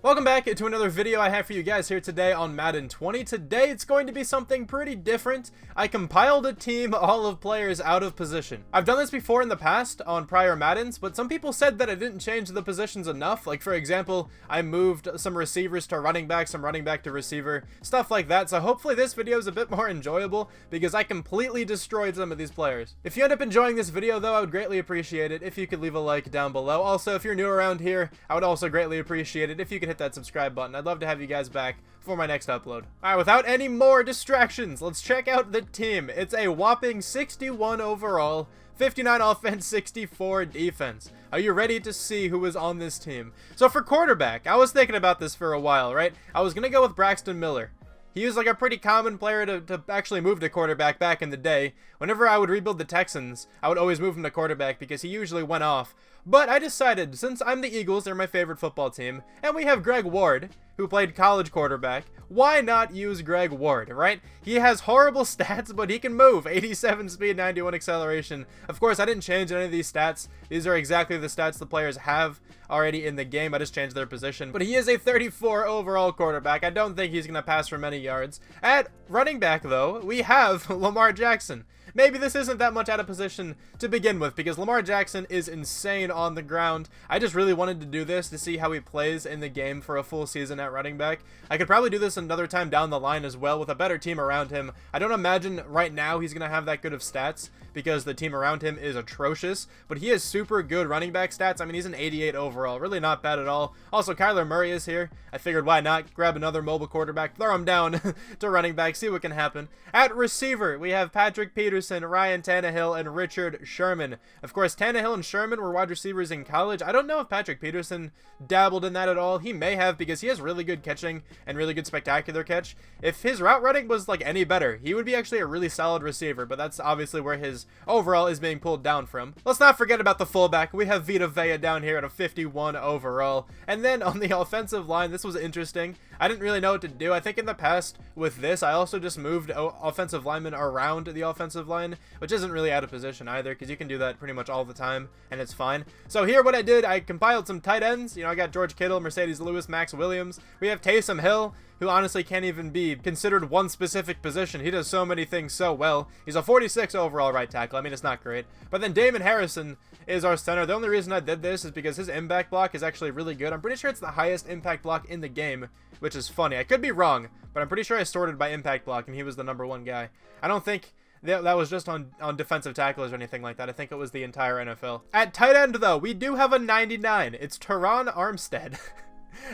Welcome back to another video I have for you guys here today on Madden 20. Today it's going to be something pretty different. I compiled a team all of players out of position. I've done this before in the past on prior Maddens, but some people said that I didn't change the positions enough. Like for example, I moved some receivers to running back, some running back to receiver, stuff like that. So hopefully this video is a bit more enjoyable because I completely destroyed some of these players. If you end up enjoying this video though, I would greatly appreciate it if you could leave a like down below. Also, if you're new around here, I would also greatly appreciate it if you could hit that subscribe button. I'd love to have you guys back for my next upload. Alright, without any more distractions, let's check out the team. It's a whopping 61 overall, 59 offense, 64 defense. Are you ready to see who is on this team? So for quarterback, I was thinking about this for a while, right? I was gonna go with Braxton Miller. He was like a pretty common player to actually move to quarterback back in the day. Whenever I would rebuild the Texans, I would always move him to quarterback because he usually went off. But I decided, since I'm the Eagles, they're my favorite football team, and we have Greg Ward, who played college quarterback, why not use Greg Ward, right? He has horrible stats, but he can move. 87 speed, 91 acceleration. Of course, I didn't change any of these stats. These are exactly the stats the players have already in the game. I just changed their position. But he is a 34 overall quarterback. I don't think he's going to pass for many yards. At running back, though, we have Lamar Jackson. Maybe this isn't that much out of position to begin with because Lamar Jackson is insane on the ground. I just really wanted to do this to see how he plays in the game for a full season at running back. I could probably do this another time down the line as well with a better team around him. I don't imagine right now he's going to have that good of stats because the team around him is atrocious, but he has super good running back stats. I mean, he's an 88 overall, really not bad at all. Also, Kyler Murray is here. I figured why not grab another mobile quarterback, throw him down to running back, see what can happen. At receiver, we have Patrick Peterson, Ryan Tannehill, and Richard Sherman. Of course, Tannehill and Sherman were wide receivers in college. I don't know if Patrick Peterson dabbled in that at all. He may have because he has really good catching and really good spectacular catch. If his route running was like any better, he would be actually a really solid receiver, but that's obviously where his overall is being pulled down from. Let's not forget about the fullback. We have Vita Vea down here at a 51 overall. And then on the offensive line, this was interesting. I didn't really know what to do. I think in the past with this, I also just moved offensive linemen around the offensive line, which isn't really out of position either because you can do that pretty much all the time and it's fine. So here what I did, I compiled some tight ends. You know, I got George Kittle, Mercedes Lewis, Max Williams. We have Taysom Hill, who honestly can't even be considered one specific position. He does so many things so well. He's a 46 overall right tackle. I mean, it's not great. But then Damon Harrison is our center. The only reason I did this is because his impact block is actually really good. I'm pretty sure it's the highest impact block in the game, which is funny. I could be wrong, but I'm pretty sure I sorted by impact block, and he was the #1 guy. I don't think that was just on defensive tackles or anything like that. I think it was the entire NFL. At tight end, though, we do have a 99. It's Teron Armstead.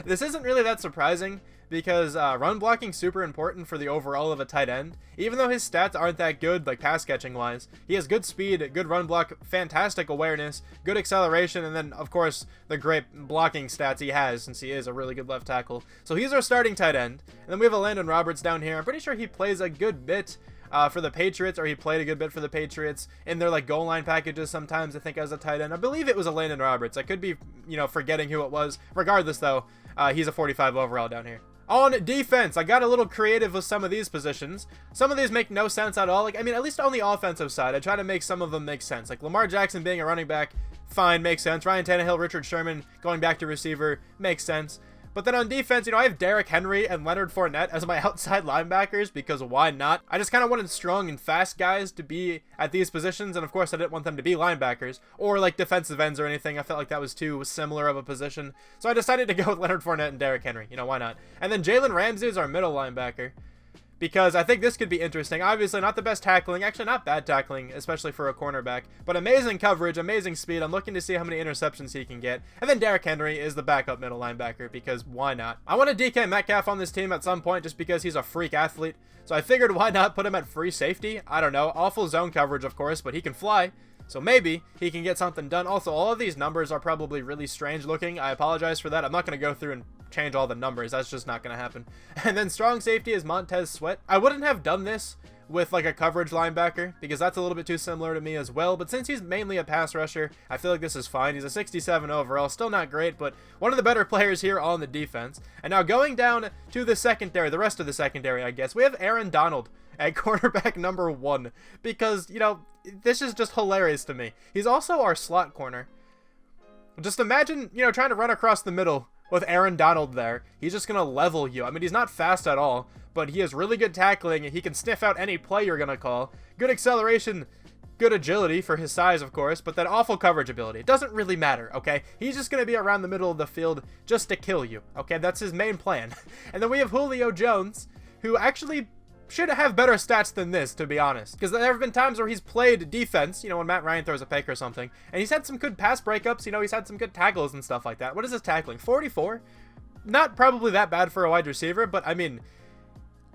This isn't really that surprising because run blocking super important for the overall of a tight end. Even though his stats aren't that good, like pass catching wise, he has good speed, good run block, fantastic awareness, good acceleration, and then of course the great blocking stats he has since he is a really good left tackle. So he's our starting tight end. And then we have a Landon Roberts down here. I'm pretty sure he plays a good bit for the Patriots, or he played a good bit for the Patriots in their like goal line packages sometimes, I think, as a tight end. I believe it was a Landon Roberts. I could be, you know, forgetting who it was. Regardless though, he's a 45 overall down here. On defense, I got a little creative with some of these positions. Some of these make no sense at all. Like, I mean, at least on the offensive side, I try to make some of them make sense. Like Lamar Jackson being a running back, fine, makes sense. Ryan Tannehill, Richard Sherman going back to receiver, makes sense. But then on defense, you know, I have Derrick Henry and Leonard Fournette as my outside linebackers because why not? I just kind of wanted strong and fast guys to be at these positions, and of course I didn't want them to be linebackers or like defensive ends or anything. I felt like that was too similar of a position. So I decided to go with Leonard Fournette and Derrick Henry. You know, why not? And then Jalen Ramsey is our middle linebacker, because I think this could be interesting. Obviously, not the best tackling. Actually, not bad tackling, especially for a cornerback. But amazing coverage, amazing speed. I'm looking to see how many interceptions he can get. And then Derrick Henry is the backup middle linebacker, because why not? I want a DK Metcalf on this team at some point just because he's a freak athlete. So I figured why not put him at free safety? I don't know. Awful zone coverage, of course, but he can fly. So maybe he can get something done. Also, all of these numbers are probably really strange looking. I apologize for that. I'm not going to go through and change all the numbers. That's just not going to happen. And then strong safety is Montez Sweat. I wouldn't have done this with like a coverage linebacker because that's a little bit too similar to me as well. But since he's mainly a pass rusher, I feel like this is fine. He's a 67 overall. Still not great, but one of the better players here on the defense. And now going down to the secondary, the rest of the secondary, I guess, we have Aaron Donald at cornerback #1 because, you know, this is just hilarious to me. He's also our slot corner. Just imagine, you know, trying to run across the middle with Aaron Donald there, he's just going to level you. I mean, he's not fast at all, but he has really good tackling. He can sniff out any play you're going to call. Good acceleration, good agility for his size, of course, but that awful coverage ability. It doesn't really matter, okay? He's just going to be around the middle of the field just to kill you, okay? That's his main plan. And then we have Julio Jones, who actually should have better stats than this, to be honest. Because there have been times where he's played defense, you know, when Matt Ryan throws a pick or something, and he's had some good pass breakups, you know, he's had some good tackles and stuff like that. What is his tackling? 44? Not probably that bad for a wide receiver, but I mean,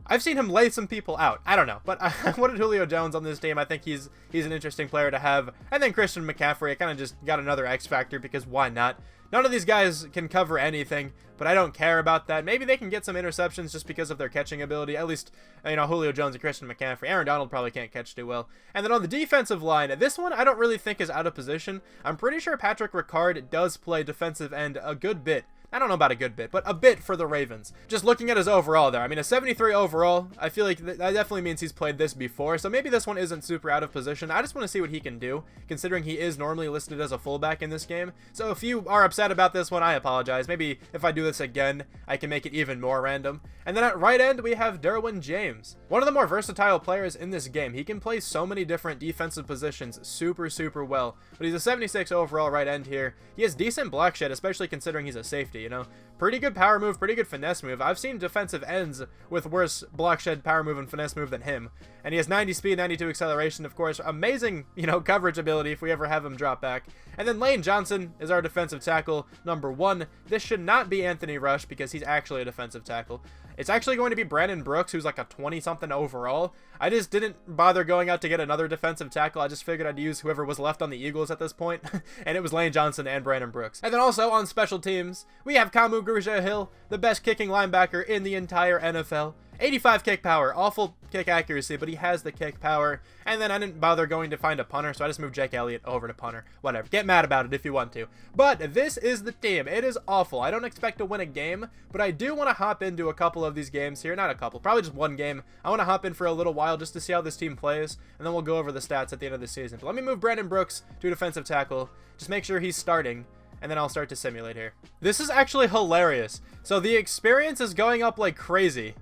I've seen him lay some people out. I don't know, but I wanted Julio Jones on this team. I think he's an interesting player to have. And then Christian McCaffrey, I kind of just got another X factor because why not? None of these guys can cover anything, but I don't care about that. Maybe they can get some interceptions just because of their catching ability. At least, you know, Julio Jones and Christian McCaffrey. Aaron Donald probably can't catch too well. And then on the defensive line, this one I don't really think is out of position. I'm pretty sure Patrick Ricard does play defensive end a good bit. I don't know about a good bit, but a bit for the Ravens. Just looking at his overall there. I mean, a 73 overall, I feel like that definitely means he's played this before. So maybe this one isn't super out of position. I just want to see what he can do, considering he is normally listed as a fullback in this game. So if you are upset about this one, I apologize. Maybe if I do this again, I can make it even more random. And then at right end, we have Derwin James. One of the more versatile players in this game. He can play so many different defensive positions super, super well. But he's a 76 overall right end here. He has decent block shed, especially considering he's a safety, you know? Pretty good power move, pretty good finesse move. I've seen defensive ends with worse block shed, power move, and finesse move than him. And he has 90 speed, 92 acceleration, of course. Amazing, you know, coverage ability if we ever have him drop back. And then Lane Johnson is our defensive tackle, number 1. This should not be Anthony Rush because he's actually a defensive tackle. It's actually going to be Brandon Brooks, who's like a 20-something overall. I just didn't bother going out to get another defensive tackle. I just figured I'd use whoever was left on the Eagles at this point. And it was Lane Johnson and Brandon Brooks. And then also on special teams, we have Kamu Grugier-Hill, the best kicking linebacker in the entire NFL. 85 kick power, awful kick accuracy, but he has the kick power. And then I didn't bother going to find a punter, so I just moved Jake Elliott over to punter. Whatever, get mad about it if you want to. But this is the team. It is awful. I don't expect to win a game, but I do want to hop into a couple of these games here. Not a couple, probably just one game. I want to hop in for a little while just to see how this team plays, and then we'll go over the stats at the end of the season. But let me move Brandon Brooks to defensive tackle. Just make sure he's starting, and then I'll start to simulate here. This is actually hilarious. So the experience is going up like crazy.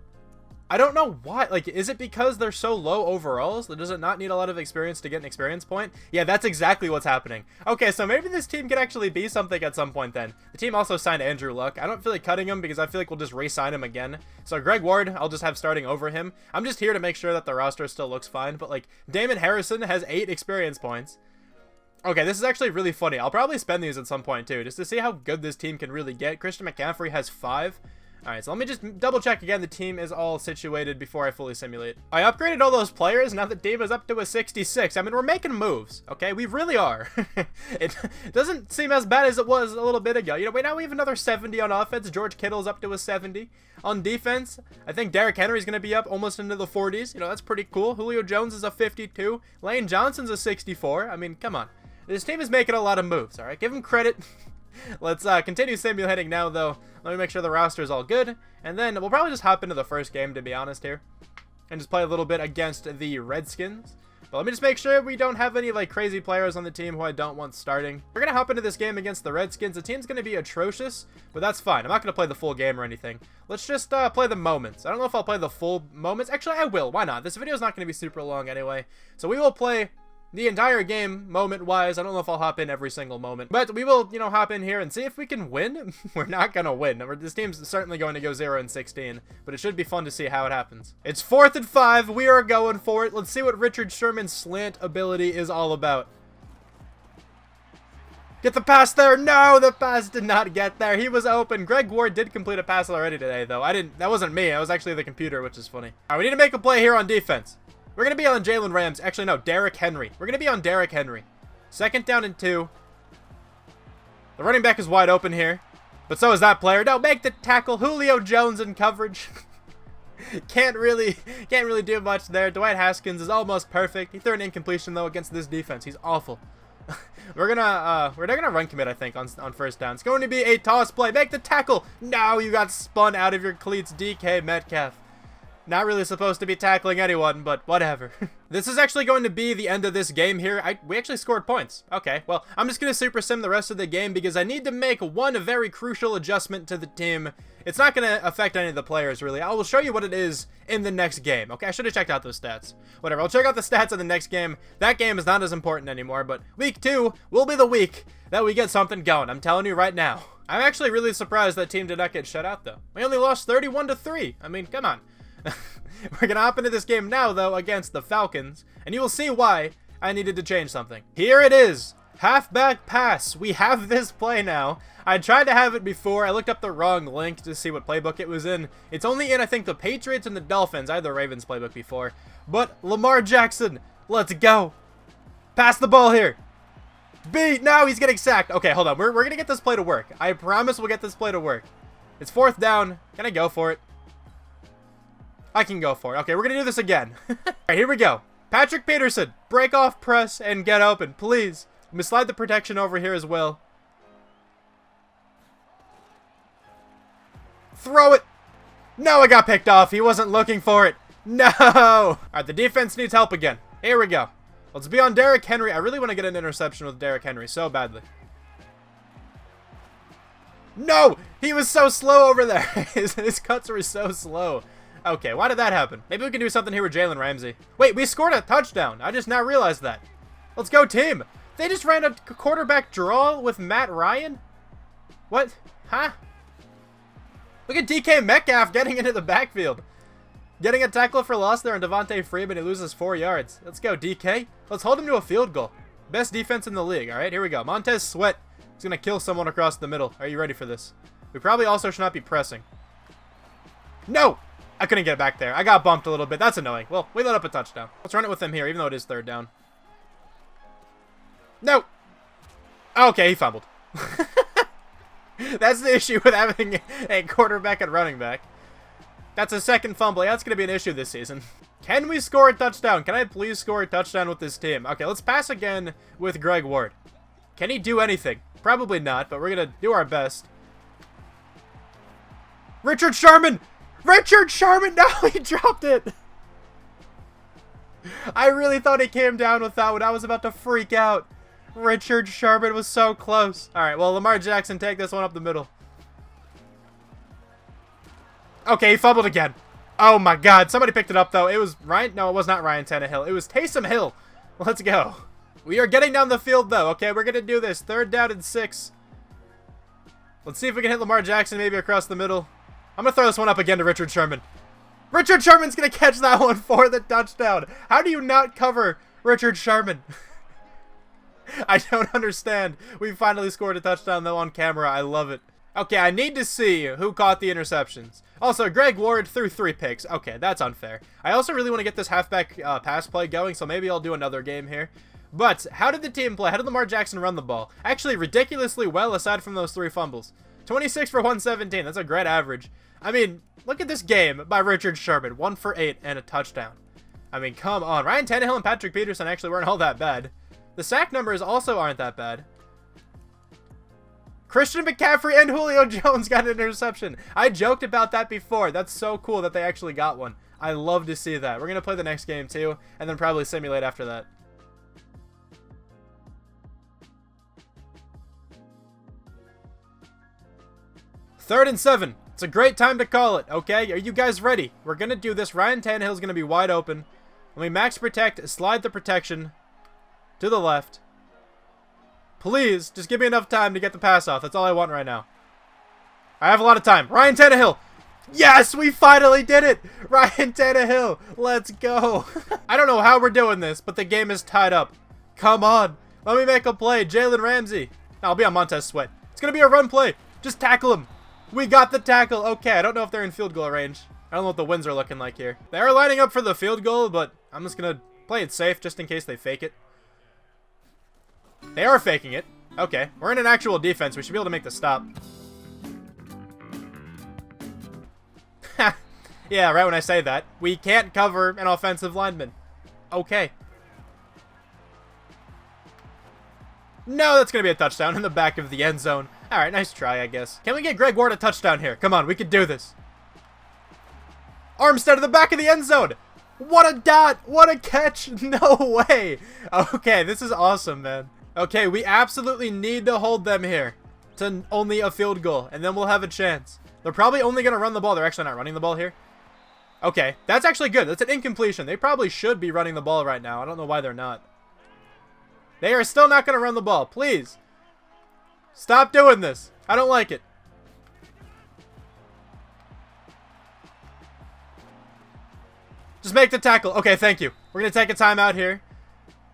I don't know why. Like, is it because they're so low overalls? Does it not need a lot of experience to get an experience point? Yeah, that's exactly what's happening. Okay, so maybe this team could actually be something at some point then. The team also signed Andrew Luck. I don't feel like cutting him because I feel like we'll just re-sign him again. So Greg Ward, I'll just have starting over him. I'm just here to make sure that the roster still looks fine. But, like, Damon Harrison has 8 experience points. Okay, this is actually really funny. I'll probably spend these at some point, too, just to see how good this team can really get. Christian McCaffrey has 5. Alright, so let me just double check again the team is all situated before I fully simulate. I upgraded all those players, now the team is up to a 66. I mean, we're making moves, okay? We really are. It doesn't seem as bad as it was a little bit ago. You know, wait, now we have another 70 on offense. George Kittle's up to a 70. On defense, I think Derrick Henry's going to be up almost into the 40s. You know, that's pretty cool. Julio Jones is a 52. Lane Johnson's a 64. I mean, come on. This team is making a lot of moves, alright? Give them credit. Let's continue simulating now, though. Let me make sure the roster is all good, and then we'll probably just hop into the first game, to be honest here, and just play a little bit against the Redskins. But let me just make sure we don't have any, like, crazy players on the team who I don't want starting. We're going to hop into this game against the Redskins. The team's going to be atrocious, but that's fine. I'm not going to play the full game or anything. Let's just play the moments. I don't know if I'll play the full moments. Actually, I will. Why not? This video is not going to be super long anyway, so we will play the entire game, moment-wise. I don't know if I'll hop in every single moment, but we will, you know, hop in here and see if we can win. We're not gonna win. This team's certainly going to go 0-16, but it should be fun to see how it happens. It's 4th and 5. We are going for it. Let's see what Richard Sherman's slant ability is all about. Get the pass there. No, the pass did not get there. He was open. Greg Ward did complete a pass already today, though. That wasn't me. That was actually the computer, which is funny. All right, we need to make a play here on defense. We're going to be on Jalen Rams. Actually, no, Derrick Henry. We're going to be on Derrick Henry. 2nd down and 2. The running back is wide open here, but so is that player. No, make the tackle. Julio Jones in coverage. Can't really do much there. Dwight Haskins is almost perfect. He threw an incompletion, though, against this defense. He's awful. We're gonna run commit, I think, on 1st down. It's going to be a toss play. Make the tackle. No, you got spun out of your cleats, DK Metcalf. Not really supposed to be tackling anyone, but whatever. This is actually going to be the end of this game here. We actually scored points. Okay, well, I'm just going to super sim the rest of the game because I need to make one very crucial adjustment to the team. It's not going to affect any of the players, really. I will show you what it is in the next game. Okay, I should have checked out those stats. Whatever, I'll check out the stats in the next game. That game is not as important anymore, but week 2 will be the week that we get something going. I'm telling you right now. I'm actually really surprised that team did not get shut out, though. We only lost 31-3. I mean, come on. We're gonna hop into this game now, though, against the Falcons, and you will see why I needed to change something. Here it is. Halfback pass. We have this play now. I tried to have it before. I looked up the wrong link to see what playbook it was in. It's only in, I think, the Patriots and the Dolphins. I had the Ravens playbook before. But Lamar Jackson, let's go. Pass the ball here. No, he's getting sacked. Okay, hold on. We're gonna get this play to work. I promise we'll get this play to work. It's 4th down. Can I go for it? I can go for it. Okay, we're going to do this again. All right, here we go. Patrick Peterson, break off press and get open, please. I'm going to slide the protection over here as well. Throw it. No, I got picked off. He wasn't looking for it. No. All right, the defense needs help again. Here we go. Let's be on Derrick Henry. I really want to get an interception with Derrick Henry so badly. No, he was so slow over there. His cuts were so slow. Okay, why did that happen? Maybe we can do something here with Jalen Ramsey. Wait, we scored a touchdown. I just now realized that. Let's go, team. They just ran a quarterback draw with Matt Ryan? What? Huh? Look at DK Metcalf getting into the backfield. Getting a tackle for loss there on Devontae Freeman. He loses 4 yards. Let's go, DK. Let's hold him to a field goal. Best defense in the league. All right, here we go. Montez Sweat is going to kill someone across the middle. Are you ready for this? We probably also should not be pressing. No! I couldn't get back there. I got bumped a little bit. That's annoying. Well, we let up a touchdown. Let's run it with him here, even though it is 3rd down. No! Okay, he fumbled. That's the issue with having a quarterback and running back. That's a 2nd fumble. That's going to be an issue this season. Can we score a touchdown? Can I please score a touchdown with this team? Okay, let's pass again with Greg Ward. Can he do anything? Probably not, but we're going to do our best. Richard Sherman! Richard Sherman! No, he dropped it! I really thought he came down with that one. I was about to freak out. Richard Sherman was so close. Alright, well, Lamar Jackson, take this one up the middle. Okay, he fumbled again. Oh my god, somebody picked it up, though. It was Ryan... No, it was not Ryan Tannehill. It was Taysom Hill. Let's go. We are getting down the field, though. Okay, we're going to do this. 3rd down and 6. Let's see if we can hit Lamar Jackson maybe across the middle. I'm going to throw this one up again to Richard Sherman. Richard Sherman's going to catch that one for the touchdown. How do you not cover Richard Sherman? I don't understand. We finally scored a touchdown, though, on camera. I love it. Okay, I need to see who caught the interceptions. Also, Greg Ward threw 3 picks. Okay, that's unfair. I also really want to get this halfback pass play going, so maybe I'll do another game here. But how did the team play? How did Lamar Jackson run the ball? Actually, ridiculously well, aside from those 3 fumbles. 26 for 117. That's a great average. I mean, look at this game by Richard Sherman. 1 for 8 and a touchdown. I mean, come on. Ryan Tannehill and Patrick Peterson actually weren't all that bad. The sack numbers also aren't that bad. Christian McCaffrey and Julio Jones got an interception. I joked about that before. That's so cool that they actually got one. I love to see that. We're going to play the next game too, and then probably simulate after that. Third and 7. It's a great time to call it, okay? Are you guys ready? We're going to do this. Ryan Tannehill's going to be wide open. Let me max protect, slide the protection to the left. Please, just give me enough time to get the pass off. That's all I want right now. I have a lot of time. Ryan Tannehill. Yes, we finally did it. Ryan Tannehill. Let's go. I don't know how we're doing this, but the game is tied up. Come on. Let me make a play. Jalen Ramsey. I'll be on Montez Sweat. It's going to be a run play. Just tackle him. We got the tackle. Okay, I don't know if they're in field goal range. I don't know what the winds are looking like here. They are lining up for the field goal, but I'm just going to play it safe just in case they fake it. They are faking it. Okay, we're in an actual defense. We should be able to make the stop. Yeah, right when I say that. We can't cover an offensive lineman. Okay. No, that's going to be a touchdown in the back of the end zone. All right, nice try, I guess. Can we get Greg Ward a touchdown here? Come on, we can do this. Armstead to the back of the end zone. What a dot. What a catch. No way. Okay, this is awesome, man. Okay, we absolutely need to hold them here to only a field goal, and then we'll have a chance. They're probably only going to run the ball. They're actually not running the ball here. Okay, that's actually good. That's an incompletion. They probably should be running the ball right now. I don't know why they're not. They are still not going to run the ball. Please. Stop doing this. I don't like it. Just make the tackle. Okay, thank you. We're going to take a timeout here.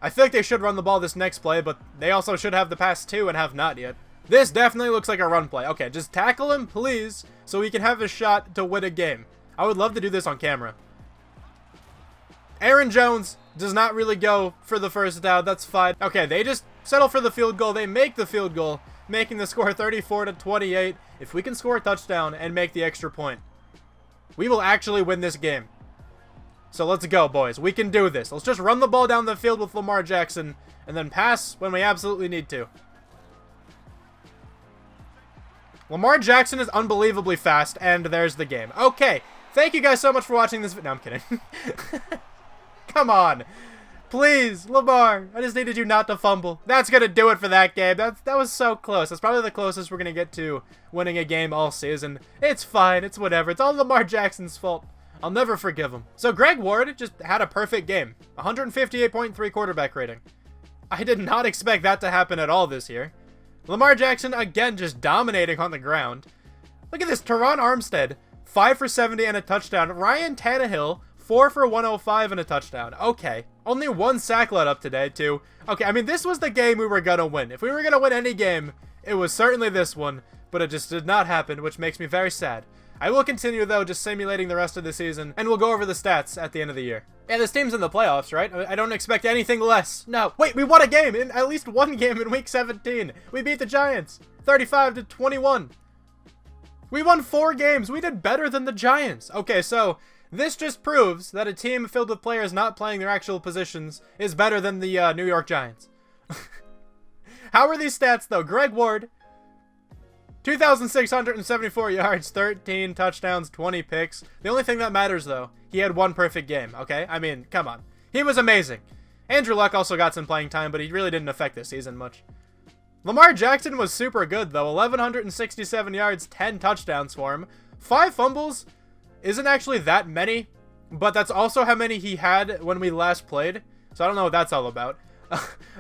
I feel like they should run the ball this next play, but they also should have the pass too and have not yet. This definitely looks like a run play. Okay, just tackle him, please, so we can have a shot to win a game. I would love to do this on camera. Aaron Jones does not really go for the first down. That's fine. Okay, they just settle for the field goal. They make the field goal, making the score 34-28. If we can score a touchdown and make the extra point, we will actually win this game. So let's go, boys. We can do this. Let's just run the ball down the field with Lamar Jackson and then pass when we absolutely need to. Lamar Jackson is unbelievably fast, and there's the game. Okay, thank you guys so much for watching this video. No, I'm kidding. Come on. Please, Lamar. I just needed you not to fumble. That's going to do it for that game. That was so close. That's probably the closest we're going to get to winning a game all season. It's fine. It's whatever. It's all Lamar Jackson's fault. I'll never forgive him. So Greg Ward just had a perfect game. 158.3 quarterback rating. I did not expect that to happen at all this year. Lamar Jackson, again, just dominating on the ground. Look at this. Teron Armstead, 5 for 70 and a touchdown. Ryan Tannehill, 4 for 105 and a touchdown. Okay. Only 1 sack let up today, too. Okay, I mean, this was the game we were going to win. If we were going to win any game, it was certainly this one. But it just did not happen, which makes me very sad. I will continue, though, just simulating the rest of the season, and we'll go over the stats at the end of the year. Yeah, this team's in the playoffs, right? I don't expect anything less. No. Wait, we won a game, in at least one game in Week 17. We beat the Giants, 35-21. We won 4 games. We did better than the Giants. Okay, so this just proves that a team filled with players not playing their actual positions is better than the New York Giants. How are these stats, though? Greg Ward, 2,674 yards, 13 touchdowns, 20 picks. The only thing that matters, though, he had 1 perfect game, okay? I mean, come on. He was amazing. Andrew Luck also got some playing time, but he really didn't affect this season much. Lamar Jackson was super good, though. 1,167 yards, 10 touchdowns for him. 5 fumbles isn't actually that many, but that's also how many he had when we last played. So I don't know what that's all about.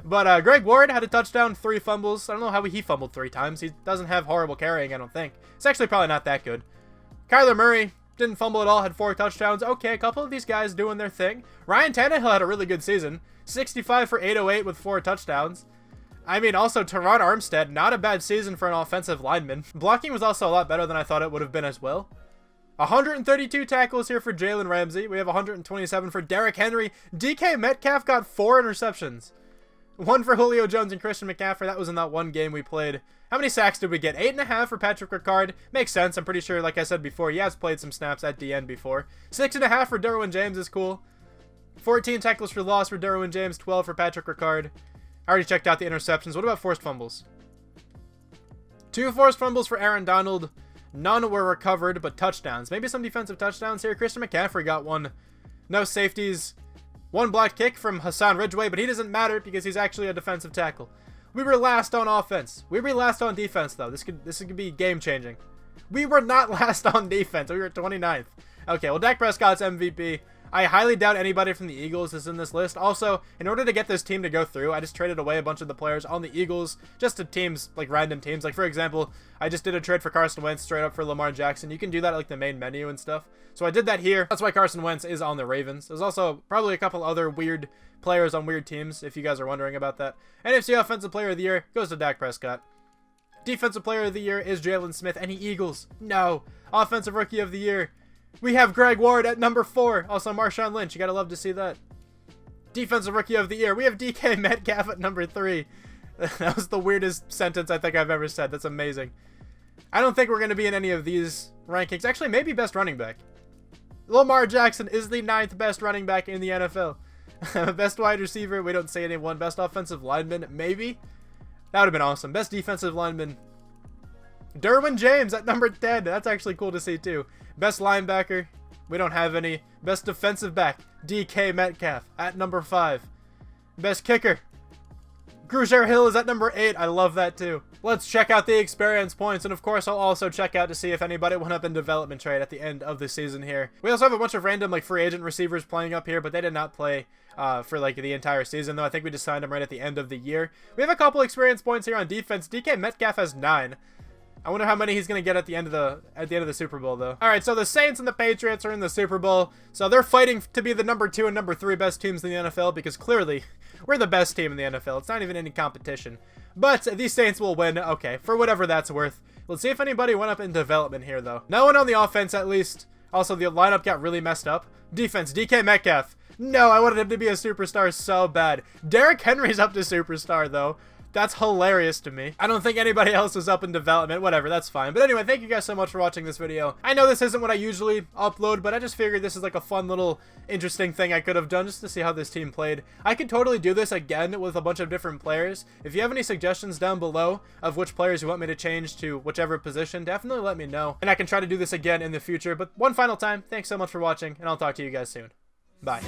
But Greg Ward had a touchdown, 3 fumbles. I don't know how he fumbled 3 times. He doesn't have horrible carrying, I don't think. It's actually probably not that good. Kyler Murray didn't fumble at all, had 4 touchdowns. Okay, a couple of these guys doing their thing. Ryan Tannehill had a really good season. 65 for 808 with 4 touchdowns. I mean, also, Teron Armstead, not a bad season for an offensive lineman. Blocking was also a lot better than I thought it would have been as well. 132 tackles here for Jalen Ramsey. We have 127 for Derrick Henry. DK Metcalf got 4 interceptions. 1 for Julio Jones and Christian McCaffrey. That was in that one game we played. How many sacks did we get? 8.5 for Patrick Ricard. Makes sense. I'm pretty sure, like I said before, he has played some snaps at DN before. 6.5 for Derwin James is cool. 14 tackles for loss for Derwin James. 12 for Patrick Ricard. I already checked out the interceptions. What about forced fumbles? 2 forced fumbles for Aaron Donald. None were recovered, but touchdowns. Maybe some defensive touchdowns here. Christian McCaffrey got 1. No safeties. 1 blocked kick from Hassan Ridgeway, but he doesn't matter because he's actually a defensive tackle. We were last on offense. We were last on defense, though. This could be game-changing. We were not last on defense. We were 29th. Okay, well, Dak Prescott's MVP. I highly doubt anybody from the Eagles is in this list. Also, in order to get this team to go through, I just traded away a bunch of the players on the Eagles, just to teams, like random teams. Like, for example, I just did a trade for Carson Wentz straight up for Lamar Jackson. You can do that at, like, the main menu and stuff. So I did that here. That's why Carson Wentz is on the Ravens. There's also probably a couple other weird players on weird teams, if you guys are wondering about that. NFC Offensive Player of the Year goes to Dak Prescott. Defensive Player of the Year is Jalen Smith. Any Eagles? No. Offensive Rookie of the Year, we have Greg Ward at number 4. Also, Marshawn Lynch. You gotta love to see that. Defensive Rookie of the Year, we have DK Metcalf at number 3. That was the weirdest sentence I think I've ever said. That's amazing. I don't think we're going to be in any of these rankings. Actually, maybe best running back. Lamar Jackson is the 9th best running back in the NFL. Best wide receiver, we don't say anyone. Best offensive lineman, maybe. That would have been awesome. Best defensive lineman, Derwin James at number 10. That's actually cool to see too. Best linebacker, We don't have any. Best defensive back, DK Metcalf at number 5. Best kicker, Grugier Hill is at number 8. I love that too. Let's check out the experience points, and of course I'll also check out to see if anybody went up in development trade at the end of the season here. We also have a bunch of random like free agent receivers playing up here, but they did not play for like the entire season, though. I think we just signed them right at the end of the year. We have a couple experience points here on defense. DK Metcalf has 9. I wonder how many he's gonna get at the end of the Super Bowl, though. All right, so the Saints and the Patriots are in the Super Bowl, so they're fighting to be the number 2 and number 3 best teams in the NFL, because clearly we're the best team in the NFL. It's not even any competition. But these Saints will win, okay, for whatever that's worth. Let's see if anybody went up in development here, though. No one on the offense, at least. Also, the lineup got really messed up. Defense, DK Metcalf. No, I wanted him to be a superstar so bad. Derrick Henry's up to superstar, though. That's hilarious to me. I don't think anybody else is up in development. Whatever, that's fine. But anyway, thank you guys so much for watching this video. I know this isn't what I usually upload, but I just figured this is like a fun little interesting thing I could have done just to see how this team played. I could totally do this again with a bunch of different players. If you have any suggestions down below of which players you want me to change to whichever position, definitely let me know. And I can try to do this again in the future. But one final time, thanks so much for watching, and I'll talk to you guys soon. Bye.